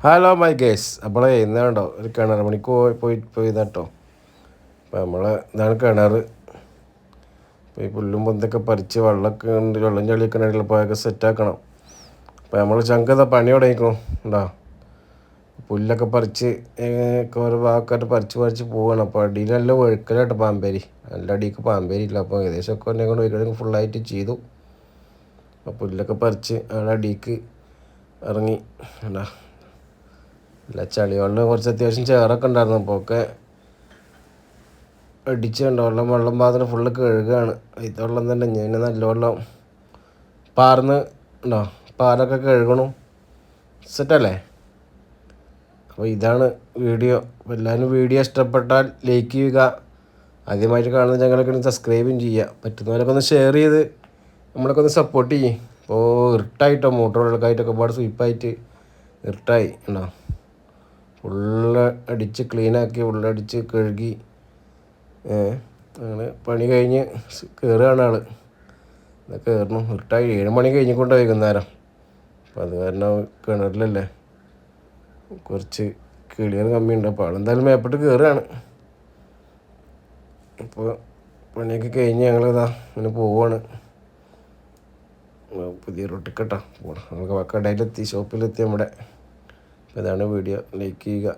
Hello my guys. അപ്പോൾ ഇന്ന് കണ്ടോ ഒരു കിണർ മണിക്ക് പോയി കേട്ടോ. അപ്പോൾ ഇതാണ് കിണർ. അപ്പോൾ ഈ പുല്ലും പൊന്തൊക്കെ പറിച്ച് വെള്ളമൊക്കെ ഉണ്ട്, വെള്ളം ചളിയൊക്കെ ഉണ്ടെങ്കിൽ പോയൊക്കെ സെറ്റാക്കണം. അപ്പോൾ നമ്മൾ ചങ്കത പണി തുടങ്ങിക്കണം ഉണ്ടോ. പുല്ലൊക്കെ പറിച്ച് ഓരോ ഭാഗമായിട്ട് പറിച്ച് പോവുകയാണ്. അപ്പോൾ അടിയിൽ നല്ല ഒഴുക്കലായിട്ട് പാമ്പേരി, നല്ല അടിക്ക് പാമ്പേരി ഇല്ല. അപ്പോൾ ഏകദേശമൊക്കെ എന്നെ കൊണ്ട് ഒഴുകി ഫുള്ളായിട്ട് ചെയ്തു. അപ്പോൾ പുല്ലൊക്കെ പറിച്ച് അവിടെ അടിക്ക് ഇറങ്ങി ഉണ്ടോ. അല്ല ചളിവെള്ളം കുറച്ച് അത്യാവശ്യം ചേറൊക്കെ ഉണ്ടായിരുന്നു. അപ്പോൾ ഒക്കെ അടിച്ചുണ്ടോ വെള്ളം പാത്രം ഫുള്ള് കഴുകുകയാണ്. ഇത് വെള്ളം തന്നെ ഞാൻ നല്ല വെള്ളം പാർന്ന് ഉണ്ടോ, പാലൊക്കെ കഴുകണം. സെറ്റല്ലേ? അപ്പോൾ ഇതാണ് വീഡിയോ. അപ്പോൾ എല്ലാവരും വീഡിയോ ഇഷ്ടപ്പെട്ടാൽ ലൈക്ക് ചെയ്യുക. ആദ്യമായിട്ട് കാണുന്ന ഞങ്ങളൊക്കെ സബ്സ്ക്രൈബും ചെയ്യുക. പറ്റുന്നവരൊക്കെ ഒന്ന് ഷെയർ ചെയ്ത് നമ്മളൊക്കെ ഒന്ന് സപ്പോർട്ട് ചെയ്യും. ഇപ്പോൾ ഇരുട്ടായിട്ടോ, മോട്ടോറുകൾക്കായിട്ടൊക്കെ ഒരുപാട് സ്വീപ്പായിട്ട് ഇരുട്ടായി ഉണ്ടോ. ഫുള്ള് അടിച്ച് ക്ലീനാക്കി ഉള്ളടിച്ച് കഴുകി അങ്ങനെ പണി കഴിഞ്ഞ് കയറുകയാണ് ആൾ. കയറണം. ഇരുട്ടായി 7 മണി കഴിഞ്ഞുകൊണ്ട് വൈകുന്നേരം. അപ്പോൾ അത് കാരണം കിണറിലല്ലേ കുറച്ച് ക്ലിയർ കമ്മിയുണ്ട്. അപ്പോൾ ആളെന്തായാലും മേപ്പെട്ട് കയറുകയാണ്. അപ്പോൾ പണിയൊക്കെ കഴിഞ്ഞ് ഞങ്ങളിതാ ഇങ്ങനെ പോവുകയാണ്. പുതിയ റൊട്ടിക്കട്ടാ പോകണം. നമുക്ക് കടയിലെത്തി, ഷോപ്പിലെത്തി നമ്മുടെ. അപ്പോൾ ഇതാണ് വീഡിയോ. ലൈക്ക് ചെയ്യുക.